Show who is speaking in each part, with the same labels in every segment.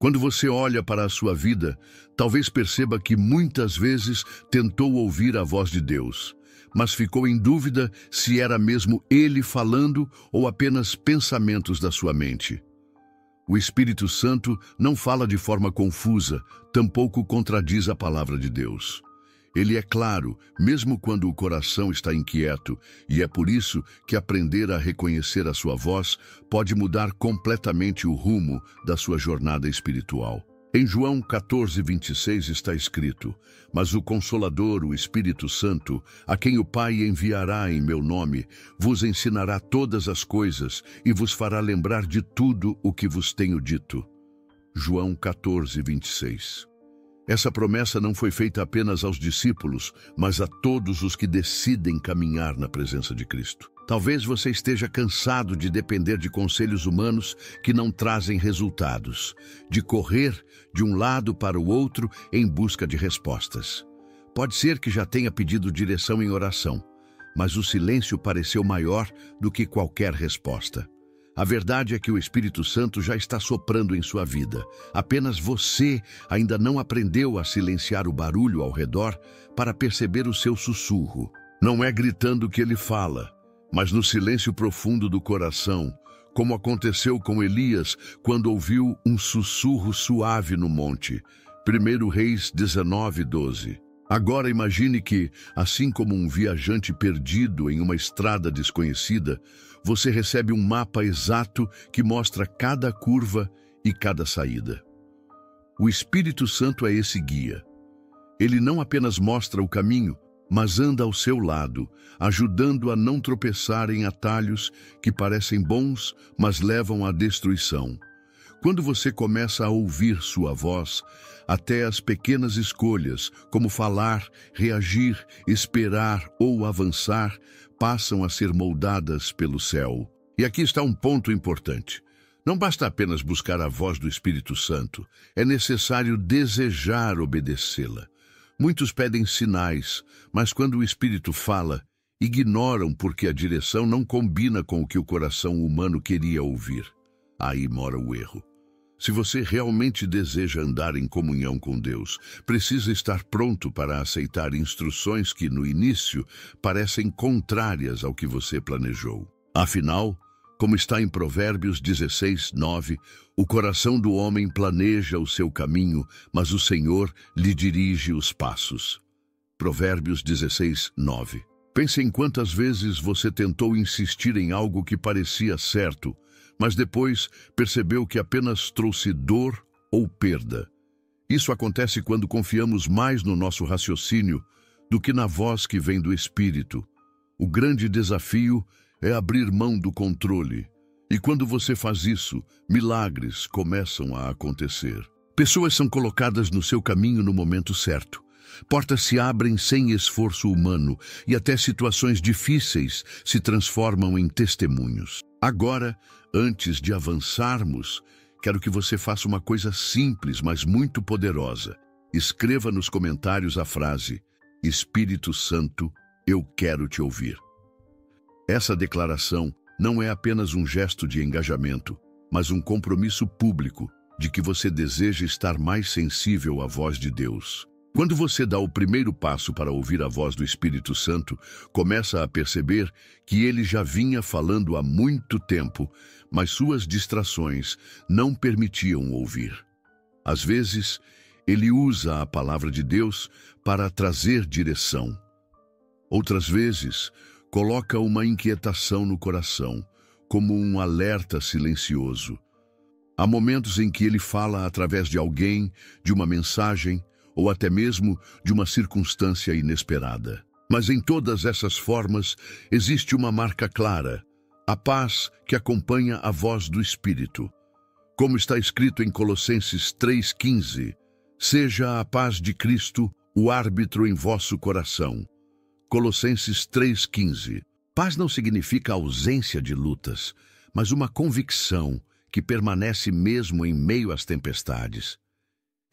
Speaker 1: Quando você olha para a sua vida, talvez perceba que muitas vezes tentou ouvir a voz de Deus, mas ficou em dúvida se era mesmo Ele falando ou apenas pensamentos da sua mente. O Espírito Santo não fala de forma confusa, tampouco contradiz a palavra de Deus. Ele é claro, mesmo quando o coração está inquieto, e é por isso que aprender a reconhecer a sua voz pode mudar completamente o rumo da sua jornada espiritual. Em João 14:26 está escrito: "Mas o Consolador, o Espírito Santo, a quem o Pai enviará em meu nome, vos ensinará todas as coisas e vos fará lembrar de tudo o que vos tenho dito." João 14:26. Essa promessa não foi feita apenas aos discípulos, mas a todos os que decidem caminhar na presença de Cristo. Talvez você esteja cansado de depender de conselhos humanos que não trazem resultados, de correr de um lado para o outro em busca de respostas. Pode ser que já tenha pedido direção em oração, mas o silêncio pareceu maior do que qualquer resposta. A verdade é que o Espírito Santo já está soprando em sua vida. Apenas você ainda não aprendeu a silenciar o barulho ao redor para perceber o seu sussurro. Não é gritando que ele fala, mas no silêncio profundo do coração, como aconteceu com Elias quando ouviu um sussurro suave no monte. 1 Reis 19:12. Agora imagine que, assim como um viajante perdido em uma estrada desconhecida, você recebe um mapa exato que mostra cada curva e cada saída. O Espírito Santo é esse guia. Ele não apenas mostra o caminho, mas anda ao seu lado, ajudando a não tropeçar em atalhos que parecem bons, mas levam à destruição. Quando você começa a ouvir sua voz, até as pequenas escolhas, como falar, reagir, esperar ou avançar, passam a ser moldadas pelo céu. E aqui está um ponto importante. Não basta apenas buscar a voz do Espírito Santo, é necessário desejar obedecê-la. Muitos pedem sinais, mas quando o Espírito fala, ignoram porque a direção não combina com o que o coração humano queria ouvir. Aí mora o erro. Se você realmente deseja andar em comunhão com Deus, precisa estar pronto para aceitar instruções que, no início, parecem contrárias ao que você planejou. Afinal, como está em Provérbios 16:9, o coração do homem planeja o seu caminho, mas o Senhor lhe dirige os passos. Provérbios 16:9. Pense em quantas vezes você tentou insistir em algo que parecia certo, mas depois percebeu que apenas trouxe dor ou perda. Isso acontece quando confiamos mais no nosso raciocínio do que na voz que vem do Espírito. O grande desafio é abrir mão do controle. E quando você faz isso, milagres começam a acontecer. Pessoas são colocadas no seu caminho no momento certo. Portas se abrem sem esforço humano e até situações difíceis se transformam em testemunhos. Agora, antes de avançarmos, quero que você faça uma coisa simples, mas muito poderosa. Escreva nos comentários a frase: Espírito Santo, eu quero te ouvir. Essa declaração não é apenas um gesto de engajamento, mas um compromisso público de que você deseja estar mais sensível à voz de Deus. Quando você dá o primeiro passo para ouvir a voz do Espírito Santo, começa a perceber que ele já vinha falando há muito tempo, mas suas distrações não permitiam ouvir. Às vezes, ele usa a palavra de Deus para trazer direção. Outras vezes, coloca uma inquietação no coração, como um alerta silencioso. Há momentos em que ele fala através de alguém, de uma mensagem, ou até mesmo de uma circunstância inesperada. Mas em todas essas formas existe uma marca clara: a paz que acompanha a voz do Espírito. Como está escrito em Colossenses 3:15, seja a paz de Cristo o árbitro em vosso coração. Colossenses 3:15. Paz não significa ausência de lutas, mas uma convicção que permanece mesmo em meio às tempestades.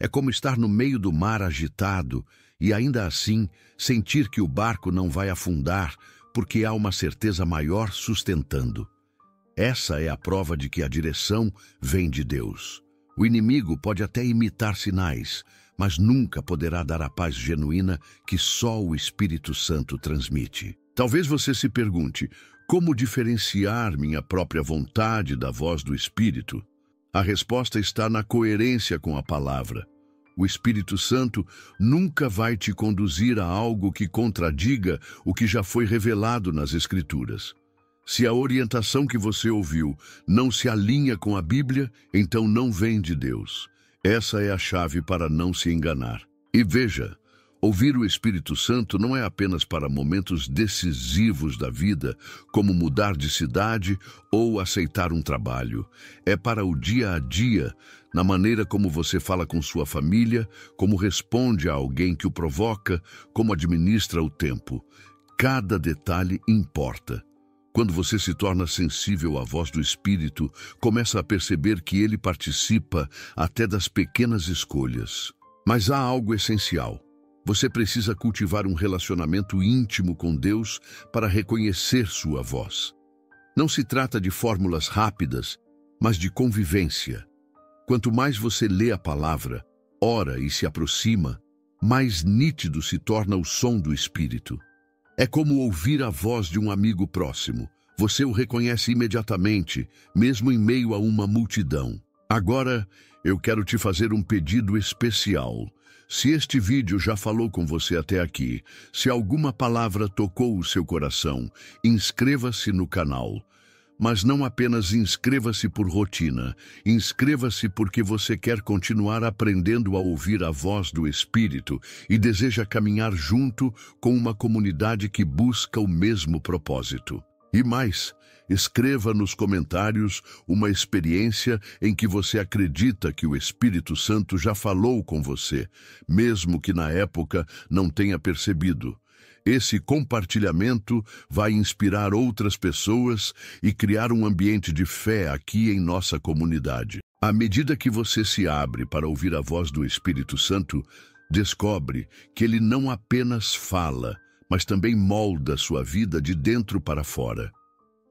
Speaker 1: É como estar no meio do mar agitado e ainda assim sentir que o barco não vai afundar porque há uma certeza maior sustentando. Essa é a prova de que a direção vem de Deus. O inimigo pode até imitar sinais, mas nunca poderá dar a paz genuína que só o Espírito Santo transmite. Talvez você se pergunte, como diferenciar minha própria vontade da voz do Espírito? A resposta está na coerência com a palavra. O Espírito Santo nunca vai te conduzir a algo que contradiga o que já foi revelado nas Escrituras. Se a orientação que você ouviu não se alinha com a Bíblia, então não vem de Deus. Essa é a chave para não se enganar. E veja, ouvir o Espírito Santo não é apenas para momentos decisivos da vida, como mudar de cidade ou aceitar um trabalho. É para o dia a dia, na maneira como você fala com sua família, como responde a alguém que o provoca, como administra o tempo. Cada detalhe importa. Quando você se torna sensível à voz do Espírito, começa a perceber que ele participa até das pequenas escolhas. Mas há algo essencial. Você precisa cultivar um relacionamento íntimo com Deus para reconhecer sua voz. Não se trata de fórmulas rápidas, mas de convivência. Quanto mais você lê a palavra, ora e se aproxima, mais nítido se torna o som do Espírito. É como ouvir a voz de um amigo próximo. Você o reconhece imediatamente, mesmo em meio a uma multidão. Agora, eu quero te fazer um pedido especial. Se este vídeo já falou com você até aqui, se alguma palavra tocou o seu coração, inscreva-se no canal. Mas não apenas inscreva-se por rotina, inscreva-se porque você quer continuar aprendendo a ouvir a voz do Espírito e deseja caminhar junto com uma comunidade que busca o mesmo propósito. E mais, escreva nos comentários uma experiência em que você acredita que o Espírito Santo já falou com você, mesmo que na época não tenha percebido. Esse compartilhamento vai inspirar outras pessoas e criar um ambiente de fé aqui em nossa comunidade. À medida que você se abre para ouvir a voz do Espírito Santo, descobre que ele não apenas fala, mas também molda sua vida de dentro para fora.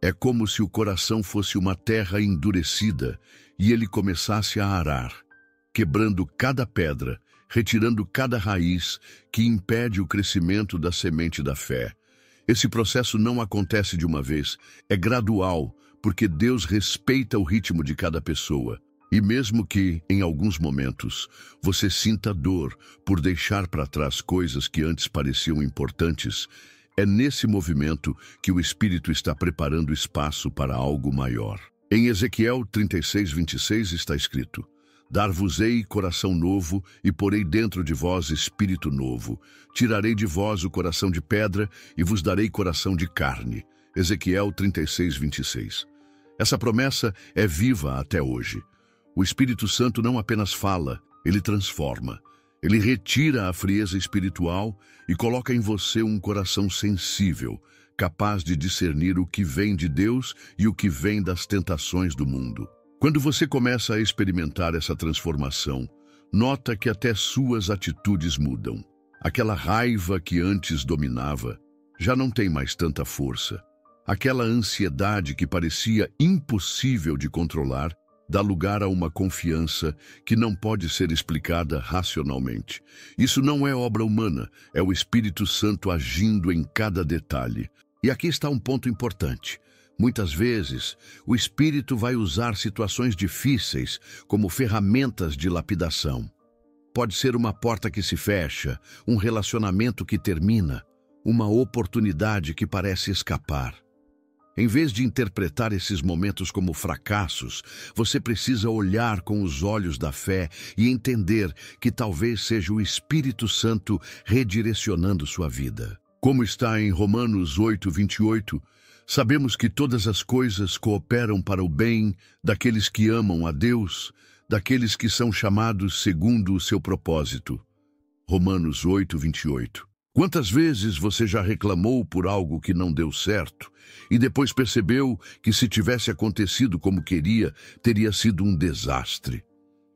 Speaker 1: É como se o coração fosse uma terra endurecida e ele começasse a arar, quebrando cada pedra, retirando cada raiz que impede o crescimento da semente da fé. Esse processo não acontece de uma vez, é gradual, porque Deus respeita o ritmo de cada pessoa. E mesmo que, em alguns momentos, você sinta dor por deixar para trás coisas que antes pareciam importantes, é nesse movimento que o Espírito está preparando espaço para algo maior. Em Ezequiel 36:26 está escrito: Dar-vos-ei coração novo e porei dentro de vós espírito novo. Tirarei de vós o coração de pedra e vos darei coração de carne. Ezequiel 36:26. Essa promessa é viva até hoje. O Espírito Santo não apenas fala, ele transforma. Ele retira a frieza espiritual e coloca em você um coração sensível, capaz de discernir o que vem de Deus e o que vem das tentações do mundo. Quando você começa a experimentar essa transformação, nota que até suas atitudes mudam. Aquela raiva que antes dominava já não tem mais tanta força. Aquela ansiedade que parecia impossível de controlar dá lugar a uma confiança que não pode ser explicada racionalmente. Isso não é obra humana, é o Espírito Santo agindo em cada detalhe. E aqui está um ponto importante. Muitas vezes, o Espírito vai usar situações difíceis como ferramentas de lapidação. Pode ser uma porta que se fecha, um relacionamento que termina, uma oportunidade que parece escapar. Em vez de interpretar esses momentos como fracassos, você precisa olhar com os olhos da fé e entender que talvez seja o Espírito Santo redirecionando sua vida. Como está em Romanos 8:28, sabemos que todas as coisas cooperam para o bem daqueles que amam a Deus, daqueles que são chamados segundo o seu propósito. Romanos 8:28. Quantas vezes você já reclamou por algo que não deu certo e depois percebeu que se tivesse acontecido como queria, teria sido um desastre?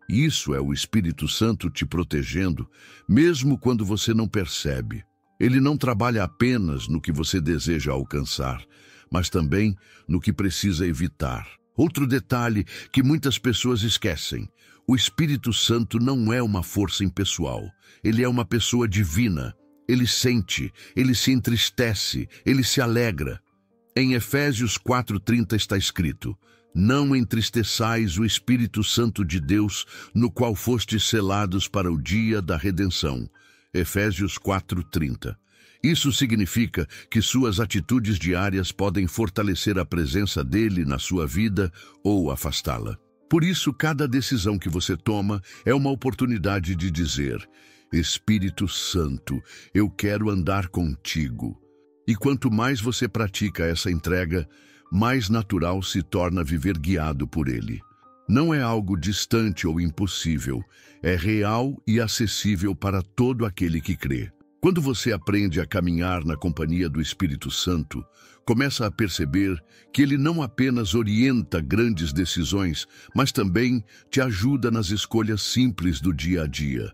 Speaker 1: Isso é o Espírito Santo te protegendo, mesmo quando você não percebe. Ele não trabalha apenas no que você deseja alcançar, mas também no que precisa evitar. Outro detalhe que muitas pessoas esquecem: o Espírito Santo não é uma força impessoal. Ele é uma pessoa divina. Ele sente, ele se entristece, ele se alegra. Em Efésios 4:30 está escrito: não entristeçais o Espírito Santo de Deus, no qual fostes selados para o dia da redenção. Efésios 4:30. Isso significa que suas atitudes diárias podem fortalecer a presença dele na sua vida ou afastá-la. Por isso, cada decisão que você toma é uma oportunidade de dizer: Espírito Santo, eu quero andar contigo. E quanto mais você pratica essa entrega, mais natural se torna viver guiado por ele. Não é algo distante ou impossível, é real e acessível para todo aquele que crê. Quando você aprende a caminhar na companhia do Espírito Santo, começa a perceber que ele não apenas orienta grandes decisões, mas também te ajuda nas escolhas simples do dia a dia.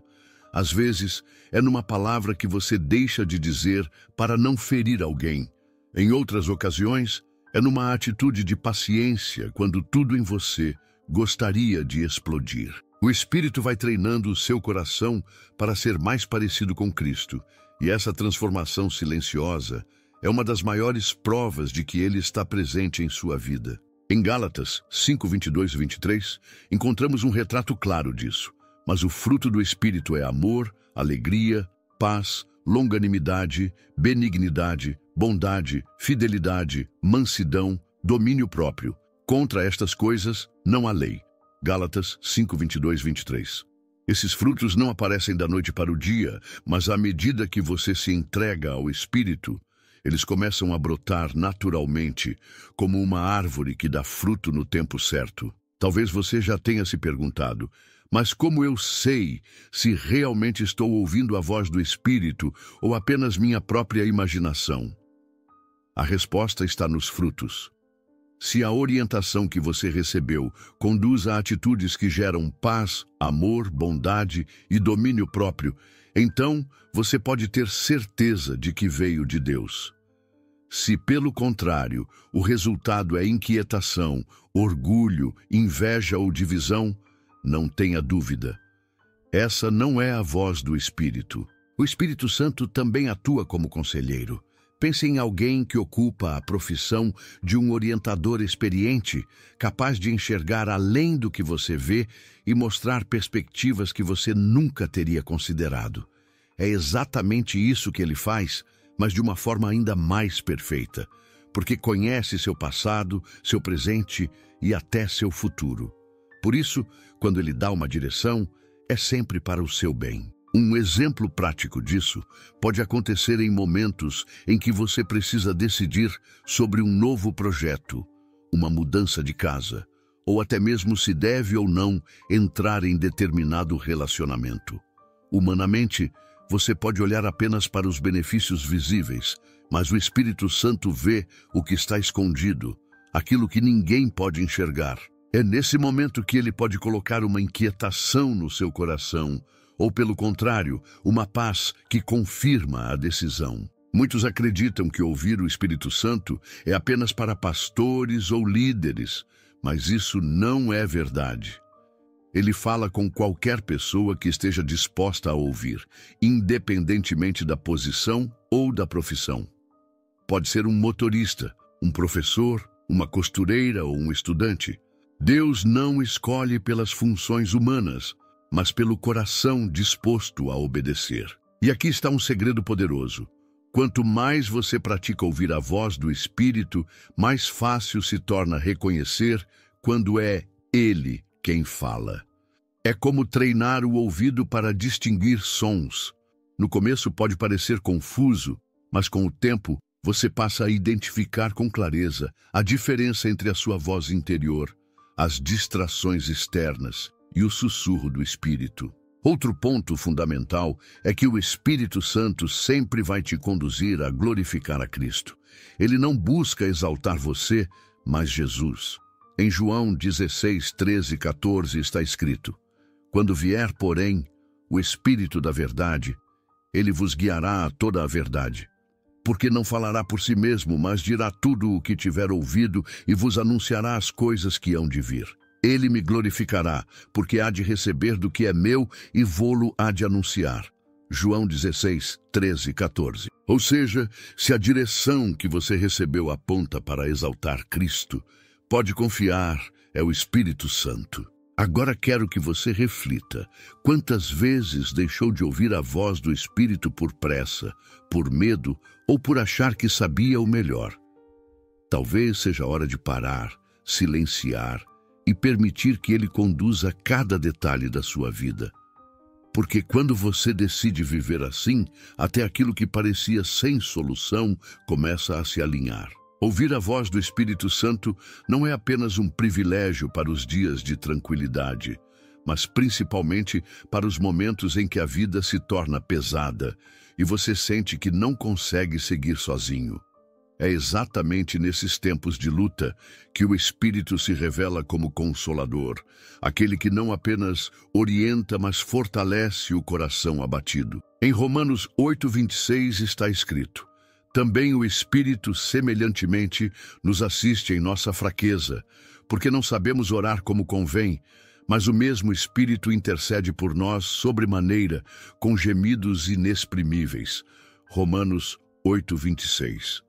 Speaker 1: Às vezes, é numa palavra que você deixa de dizer para não ferir alguém. Em outras ocasiões, é numa atitude de paciência quando tudo em você gostaria de explodir. O Espírito vai treinando o seu coração para ser mais parecido com Cristo, e essa transformação silenciosa é uma das maiores provas de que ele está presente em sua vida. Em Gálatas 5:22 e 23, encontramos um retrato claro disso. Mas o fruto do Espírito é amor, alegria, paz, longanimidade, benignidade, bondade, fidelidade, mansidão, domínio próprio. Contra estas coisas não há lei. Gálatas 5:22 e 23. Esses frutos não aparecem da noite para o dia, mas à medida que você se entrega ao Espírito, eles começam a brotar naturalmente, como uma árvore que dá fruto no tempo certo. Talvez você já tenha se perguntado: mas como eu sei se realmente estou ouvindo a voz do Espírito ou apenas minha própria imaginação? A resposta está nos frutos. Se a orientação que você recebeu conduz a atitudes que geram paz, amor, bondade e domínio próprio, então você pode ter certeza de que veio de Deus. Se, pelo contrário, o resultado é inquietação, orgulho, inveja ou divisão, não tenha dúvida. Essa não é a voz do Espírito. O Espírito Santo também atua como conselheiro. Pense em alguém que ocupa a profissão de um orientador experiente, capaz de enxergar além do que você vê e mostrar perspectivas que você nunca teria considerado. É exatamente isso que ele faz, mas de uma forma ainda mais perfeita, porque conhece seu passado, seu presente e até seu futuro. Por isso, quando ele dá uma direção, é sempre para o seu bem. Um exemplo prático disso pode acontecer em momentos em que você precisa decidir sobre um novo projeto, uma mudança de casa, ou até mesmo se deve ou não entrar em determinado relacionamento. Humanamente, você pode olhar apenas para os benefícios visíveis, mas o Espírito Santo vê o que está escondido, aquilo que ninguém pode enxergar. É nesse momento que ele pode colocar uma inquietação no seu coração, ou, pelo contrário, uma paz que confirma a decisão. Muitos acreditam que ouvir o Espírito Santo é apenas para pastores ou líderes, mas isso não é verdade. Ele fala com qualquer pessoa que esteja disposta a ouvir, independentemente da posição ou da profissão. Pode ser um motorista, um professor, uma costureira ou um estudante. Deus não escolhe pelas funções humanas, mas pelo coração disposto a obedecer. E aqui está um segredo poderoso. Quanto mais você pratica ouvir a voz do Espírito, mais fácil se torna reconhecer quando é Ele quem fala. É como treinar o ouvido para distinguir sons. No começo pode parecer confuso, mas com o tempo você passa a identificar com clareza a diferença entre a sua voz interior, as distrações externas e o sussurro do Espírito. Outro ponto fundamental é que o Espírito Santo sempre vai te conduzir a glorificar a Cristo. Ele não busca exaltar você, mas Jesus. Em João 16, 13 e 14 está escrito: quando vier, porém, o Espírito da verdade, ele vos guiará a toda a verdade, porque não falará por si mesmo, mas dirá tudo o que tiver ouvido e vos anunciará as coisas que hão de vir. Ele me glorificará, porque há de receber do que é meu e vô-lo há de anunciar. João 16, 13 e 14. Ou seja, se a direção que você recebeu aponta para exaltar Cristo, pode confiar, é o Espírito Santo. Agora quero que você reflita. Quantas vezes deixou de ouvir a voz do Espírito por pressa, por medo ou por achar que sabia o melhor? Talvez seja hora de parar, silenciar e permitir que Ele conduza cada detalhe da sua vida. Porque quando você decide viver assim, até aquilo que parecia sem solução começa a se alinhar. Ouvir a voz do Espírito Santo não é apenas um privilégio para os dias de tranquilidade, mas principalmente para os momentos em que a vida se torna pesada e você sente que não consegue seguir sozinho. É exatamente nesses tempos de luta que o Espírito se revela como Consolador, aquele que não apenas orienta, mas fortalece o coração abatido. Em Romanos 8:26 está escrito: também o Espírito, semelhantemente, nos assiste em nossa fraqueza, porque não sabemos orar como convém, mas o mesmo Espírito intercede por nós sobremaneira, com gemidos inexprimíveis. Romanos 8:26.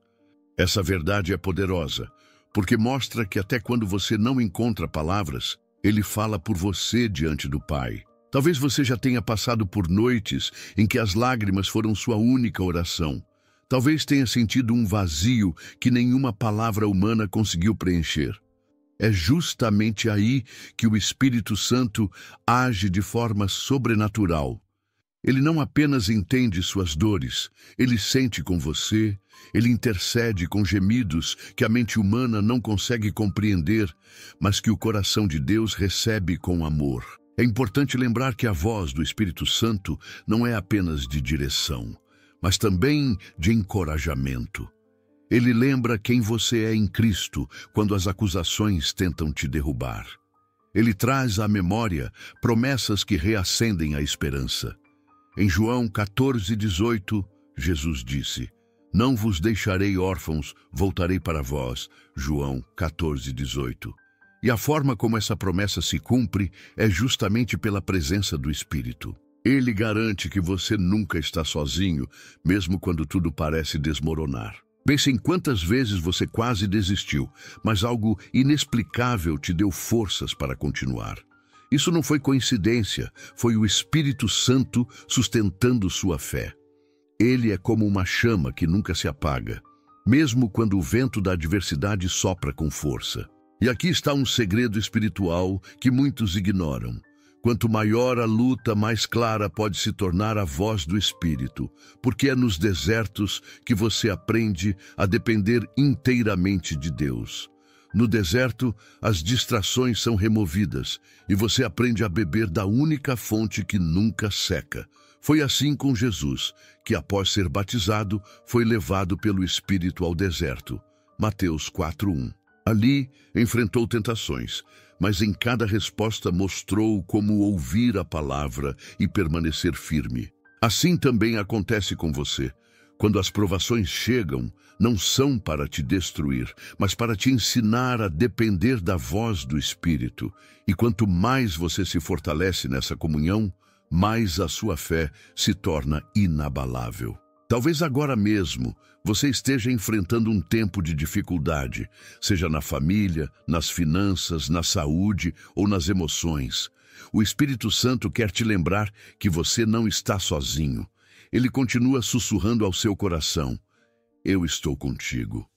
Speaker 1: Essa verdade é poderosa, porque mostra que até quando você não encontra palavras, Ele fala por você diante do Pai. Talvez você já tenha passado por noites em que as lágrimas foram sua única oração. Talvez tenha sentido um vazio que nenhuma palavra humana conseguiu preencher. É justamente aí que o Espírito Santo age de forma sobrenatural. Ele não apenas entende suas dores, ele sente com você, ele intercede com gemidos que a mente humana não consegue compreender, mas que o coração de Deus recebe com amor. É importante lembrar que a voz do Espírito Santo não é apenas de direção, mas também de encorajamento. Ele lembra quem você é em Cristo quando as acusações tentam te derrubar. Ele traz à memória promessas que reacendem a esperança. Em João 14:18, Jesus disse: não vos deixarei órfãos, voltarei para vós. João 14:18. E a forma como essa promessa se cumpre é justamente pela presença do Espírito. Ele garante que você nunca está sozinho, mesmo quando tudo parece desmoronar. Pense em quantas vezes você quase desistiu, mas algo inexplicável te deu forças para continuar. Isso não foi coincidência, foi o Espírito Santo sustentando sua fé. Ele é como uma chama que nunca se apaga, mesmo quando o vento da adversidade sopra com força. E aqui está um segredo espiritual que muitos ignoram. Quanto maior a luta, mais clara pode se tornar a voz do Espírito, porque é nos desertos que você aprende a depender inteiramente de Deus. No deserto, as distrações são removidas e você aprende a beber da única fonte que nunca seca. Foi assim com Jesus, que após ser batizado, foi levado pelo Espírito ao deserto. Mateus 4:1. Ali, enfrentou tentações, mas em cada resposta mostrou como ouvir a palavra e permanecer firme. Assim também acontece com você. Quando as provações chegam, não são para te destruir, mas para te ensinar a depender da voz do Espírito. E quanto mais você se fortalece nessa comunhão, mais a sua fé se torna inabalável. Talvez agora mesmo você esteja enfrentando um tempo de dificuldade, seja na família, nas finanças, na saúde ou nas emoções. O Espírito Santo quer te lembrar que você não está sozinho. Ele continua sussurrando ao seu coração: eu estou contigo.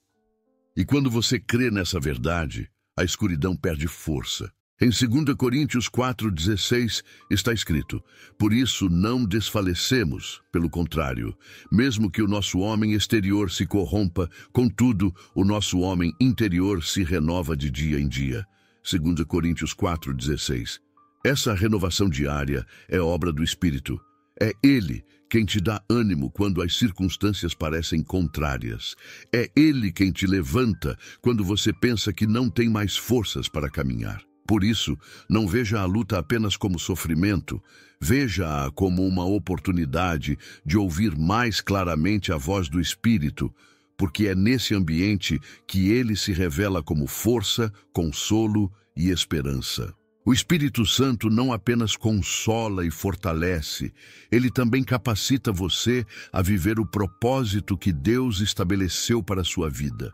Speaker 1: E quando você crê nessa verdade, a escuridão perde força. Em 2 Coríntios 4:16 está escrito: por isso não desfalecemos, pelo contrário, mesmo que o nosso homem exterior se corrompa, contudo, o nosso homem interior se renova de dia em dia. 2 Coríntios 4:16. Essa renovação diária é obra do Espírito. É Ele quem te dá ânimo quando as circunstâncias parecem contrárias. É Ele quem te levanta quando você pensa que não tem mais forças para caminhar. Por isso, não veja a luta apenas como sofrimento, veja-a como uma oportunidade de ouvir mais claramente a voz do Espírito, porque é nesse ambiente que ele se revela como força, consolo e esperança. O Espírito Santo não apenas consola e fortalece, ele também capacita você a viver o propósito que Deus estabeleceu para a sua vida.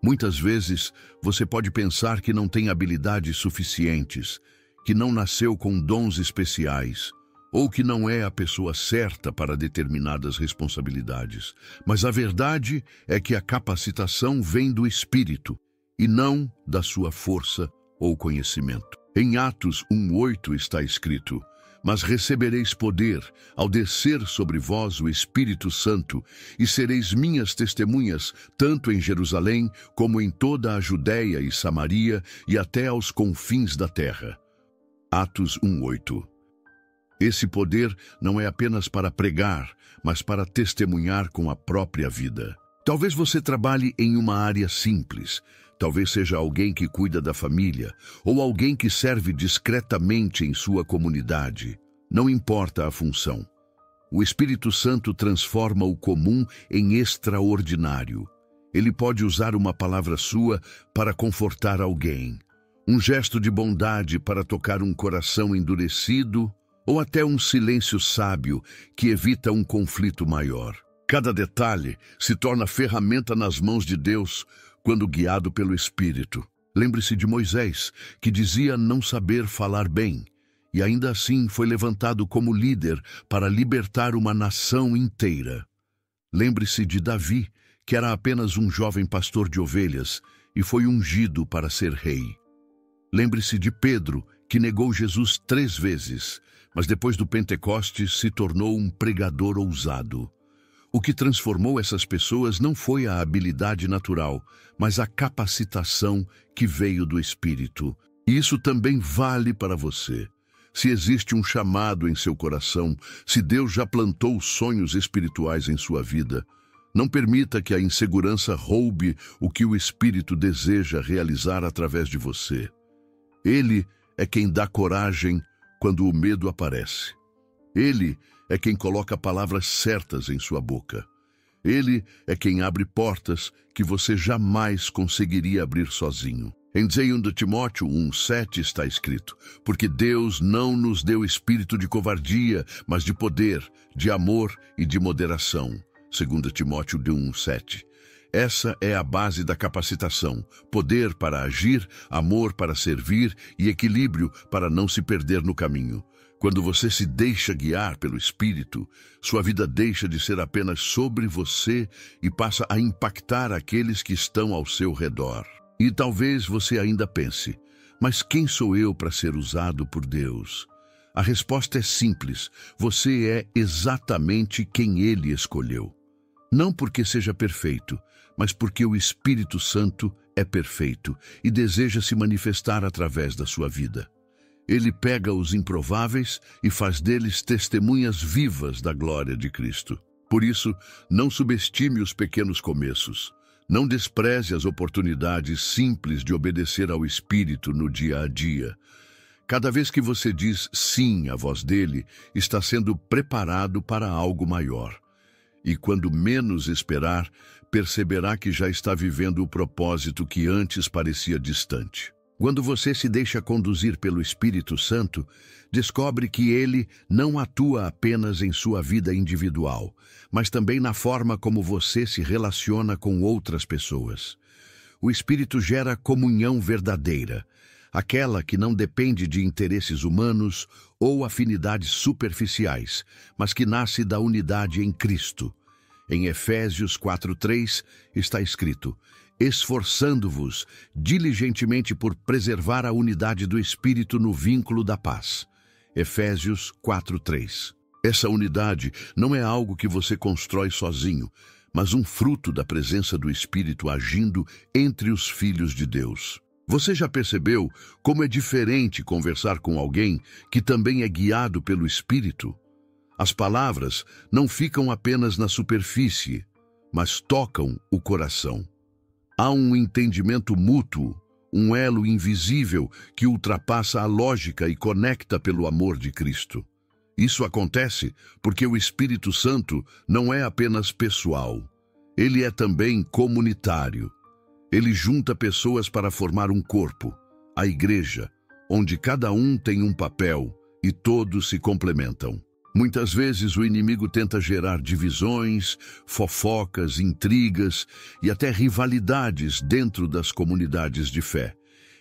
Speaker 1: Muitas vezes, você pode pensar que não tem habilidades suficientes, que não nasceu com dons especiais, ou que não é a pessoa certa para determinadas responsabilidades. Mas a verdade é que a capacitação vem do Espírito, e não da sua força ou conhecimento. Em Atos 1:8 está escrito: "Mas recebereis poder ao descer sobre vós o Espírito Santo, e sereis minhas testemunhas, tanto em Jerusalém como em toda a Judéia e Samaria e até aos confins da terra." Atos 1:8. Esse poder não é apenas para pregar, mas para testemunhar com a própria vida. Talvez você trabalhe em uma área simples, talvez seja alguém que cuida da família, ou alguém que serve discretamente em sua comunidade. Não importa a função. O Espírito Santo transforma o comum em extraordinário. Ele pode usar uma palavra sua para confortar alguém, um gesto de bondade para tocar um coração endurecido, ou até um silêncio sábio que evita um conflito maior. Cada detalhe se torna ferramenta nas mãos de Deus quando guiado pelo Espírito. Lembre-se de Moisés, que dizia não saber falar bem, e ainda assim foi levantado como líder para libertar uma nação inteira. Lembre-se de Davi, que era apenas um jovem pastor de ovelhas e foi ungido para ser rei. Lembre-se de Pedro, que negou Jesus 3 vezes, mas depois do Pentecostes se tornou um pregador ousado. O que transformou essas pessoas não foi a habilidade natural, mas a capacitação que veio do Espírito. E isso também vale para você. Se existe um chamado em seu coração, se Deus já plantou sonhos espirituais em sua vida, não permita que a insegurança roube o que o Espírito deseja realizar através de você. Ele é quem dá coragem quando o medo aparece. Ele é quem coloca palavras certas em sua boca. Ele é quem abre portas que você jamais conseguiria abrir sozinho. Em 2 Timóteo 1:7 está escrito: "Porque Deus não nos deu espírito de covardia, mas de poder, de amor e de moderação." 2 Timóteo 1:7. Essa é a base da capacitação: poder para agir, amor para servir e equilíbrio para não se perder no caminho. Quando você se deixa guiar pelo Espírito, sua vida deixa de ser apenas sobre você e passa a impactar aqueles que estão ao seu redor. E talvez você ainda pense: mas quem sou eu para ser usado por Deus? A resposta é simples: você é exatamente quem Ele escolheu. Não porque seja perfeito, mas porque o Espírito Santo é perfeito e deseja se manifestar através da sua vida. Ele pega os improváveis e faz deles testemunhas vivas da glória de Cristo. Por isso, não subestime os pequenos começos. Não despreze as oportunidades simples de obedecer ao Espírito no dia a dia. Cada vez que você diz sim à voz dele, está sendo preparado para algo maior. E quando menos esperar, perceberá que já está vivendo o propósito que antes parecia distante. Quando você se deixa conduzir pelo Espírito Santo, descobre que ele não atua apenas em sua vida individual, mas também na forma como você se relaciona com outras pessoas. O Espírito gera comunhão verdadeira, aquela que não depende de interesses humanos ou afinidades superficiais, mas que nasce da unidade em Cristo. Em Efésios 4:3 está escrito: "Esforçando-vos diligentemente por preservar a unidade do Espírito no vínculo da paz." Efésios 4:3. Essa unidade não é algo que você constrói sozinho, mas um fruto da presença do Espírito agindo entre os filhos de Deus. Você já percebeu como é diferente conversar com alguém que também é guiado pelo Espírito? As palavras não ficam apenas na superfície, mas tocam o coração. Há um entendimento mútuo, um elo invisível que ultrapassa a lógica e conecta pelo amor de Cristo. Isso acontece porque o Espírito Santo não é apenas pessoal, ele é também comunitário. Ele junta pessoas para formar um corpo, a igreja, onde cada um tem um papel e todos se complementam. Muitas vezes o inimigo tenta gerar divisões, fofocas, intrigas e até rivalidades dentro das comunidades de fé.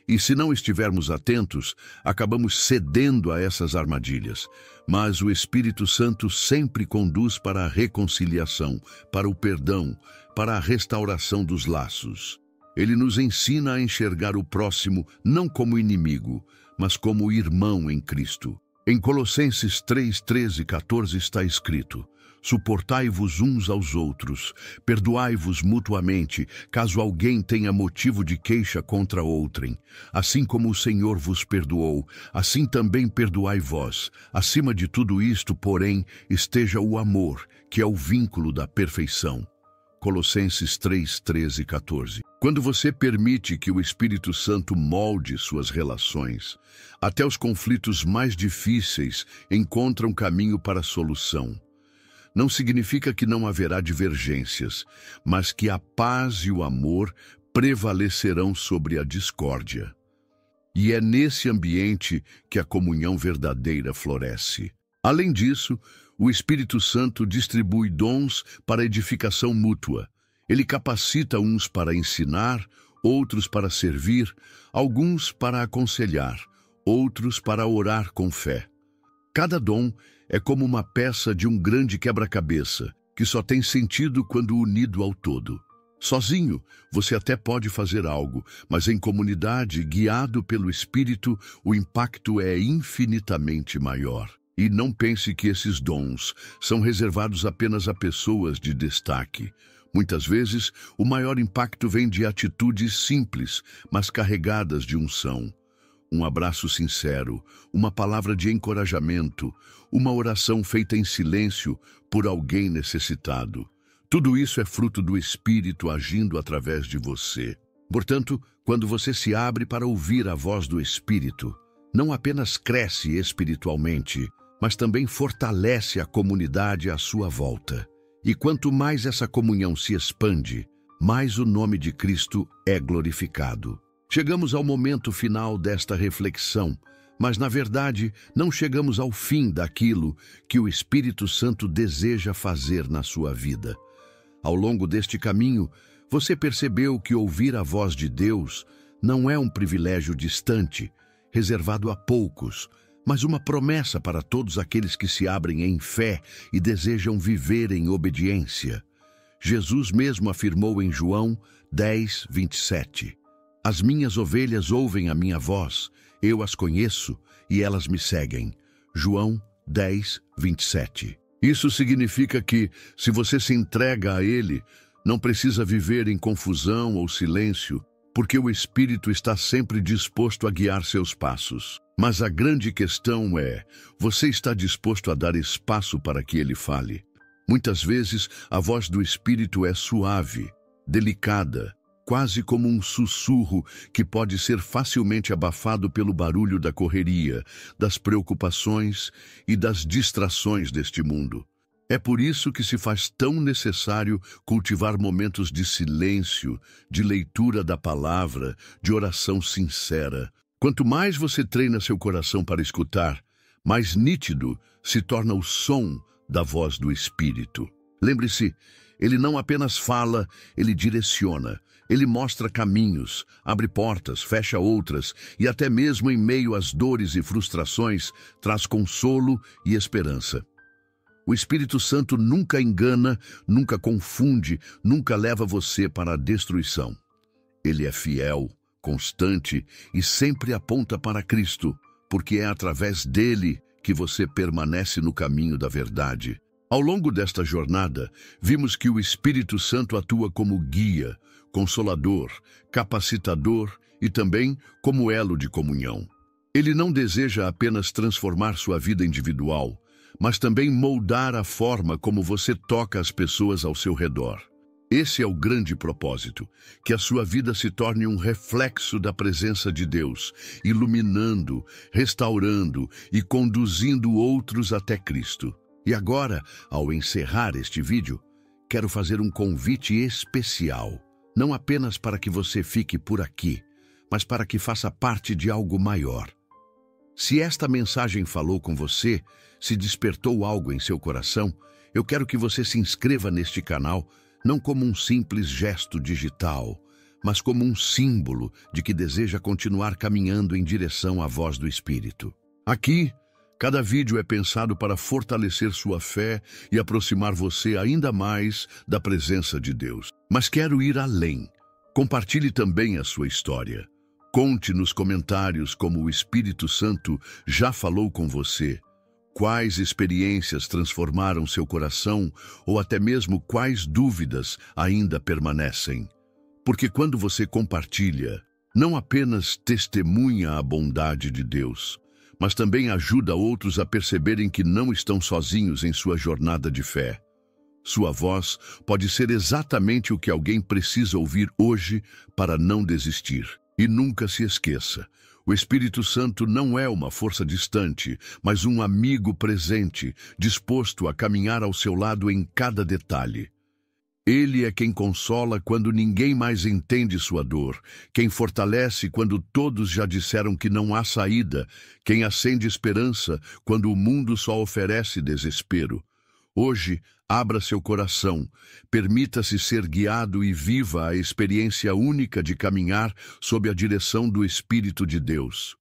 Speaker 1: E se não estivermos atentos, acabamos cedendo a essas armadilhas. Mas o Espírito Santo sempre conduz para a reconciliação, para o perdão, para a restauração dos laços. Ele nos ensina a enxergar o próximo não como inimigo, mas como irmão em Cristo. Em Colossenses 3, 13 e 14 está escrito: suportai-vos uns aos outros, perdoai-vos mutuamente, caso alguém tenha motivo de queixa contra outrem. Assim como o Senhor vos perdoou, assim também perdoai vós. Acima de tudo isto, porém, esteja o amor, que é o vínculo da perfeição. Colossenses 3, 13 e 14. Quando você permite que o Espírito Santo molde suas relações, até os conflitos mais difíceis encontram caminho para a solução. Não significa que não haverá divergências, mas que a paz e o amor prevalecerão sobre a discórdia. E é nesse ambiente que a comunhão verdadeira floresce. Além disso, o Espírito Santo distribui dons para edificação mútua. Ele capacita uns para ensinar, outros para servir, alguns para aconselhar, outros para orar com fé. Cada dom é como uma peça de um grande quebra-cabeça, que só tem sentido quando unido ao todo. Sozinho, você até pode fazer algo, mas em comunidade, guiado pelo Espírito, o impacto é infinitamente maior. E não pense que esses dons são reservados apenas a pessoas de destaque. Muitas vezes, o maior impacto vem de atitudes simples, mas carregadas de unção. Um abraço sincero, uma palavra de encorajamento, uma oração feita em silêncio por alguém necessitado. Tudo isso é fruto do Espírito agindo através de você. Portanto, quando você se abre para ouvir a voz do Espírito, não apenas cresce espiritualmente, mas também fortalece a comunidade à sua volta. E quanto mais essa comunhão se expande, mais o nome de Cristo é glorificado. Chegamos ao momento final desta reflexão, mas na verdade não chegamos ao fim daquilo que o Espírito Santo deseja fazer na sua vida. Ao longo deste caminho, você percebeu que ouvir a voz de Deus não é um privilégio distante, reservado a poucos, mas uma promessa para todos aqueles que se abrem em fé e desejam viver em obediência. Jesus mesmo afirmou em João 10, 27, as minhas ovelhas ouvem a minha voz, eu as conheço e elas me seguem. João 10, 27. Isso significa que, se você se entrega a Ele, não precisa viver em confusão ou silêncio, porque o Espírito está sempre disposto a guiar seus passos. Mas a grande questão é, você está disposto a dar espaço para que Ele fale? Muitas vezes, a voz do Espírito é suave, delicada, quase como um sussurro que pode ser facilmente abafado pelo barulho da correria, das preocupações e das distrações deste mundo. É por isso que se faz tão necessário cultivar momentos de silêncio, de leitura da palavra, de oração sincera. Quanto mais você treina seu coração para escutar, mais nítido se torna o som da voz do Espírito. Lembre-se, Ele não apenas fala, Ele direciona. Ele mostra caminhos, abre portas, fecha outras e até mesmo em meio às dores e frustrações, traz consolo e esperança. O Espírito Santo nunca engana, nunca confunde, nunca leva você para a destruição. Ele é fiel, constante e sempre aponta para Cristo, porque é através dele que você permanece no caminho da verdade. Ao longo desta jornada, vimos que o Espírito Santo atua como guia, consolador, capacitador e também como elo de comunhão. Ele não deseja apenas transformar sua vida individual, mas também moldar a forma como você toca as pessoas ao seu redor. Esse é o grande propósito, que a sua vida se torne um reflexo da presença de Deus, iluminando, restaurando e conduzindo outros até Cristo. E agora, ao encerrar este vídeo, quero fazer um convite especial, não apenas para que você fique por aqui, mas para que faça parte de algo maior. Se esta mensagem falou com você, se despertou algo em seu coração, eu quero que você se inscreva neste canal, não como um simples gesto digital, mas como um símbolo de que deseja continuar caminhando em direção à voz do Espírito. Aqui, cada vídeo é pensado para fortalecer sua fé e aproximar você ainda mais da presença de Deus. Mas quero ir além. Compartilhe também a sua história. Conte nos comentários como o Espírito Santo já falou com você. Quais experiências transformaram seu coração ou até mesmo quais dúvidas ainda permanecem? Porque quando você compartilha, não apenas testemunha a bondade de Deus, mas também ajuda outros a perceberem que não estão sozinhos em sua jornada de fé. Sua voz pode ser exatamente o que alguém precisa ouvir hoje para não desistir. E nunca se esqueça, o Espírito Santo não é uma força distante, mas um amigo presente, disposto a caminhar ao seu lado em cada detalhe. Ele é quem consola quando ninguém mais entende sua dor, quem fortalece quando todos já disseram que não há saída, quem acende esperança quando o mundo só oferece desespero. Hoje, abra seu coração, permita-se ser guiado e viva a experiência única de caminhar sob a direção do Espírito de Deus.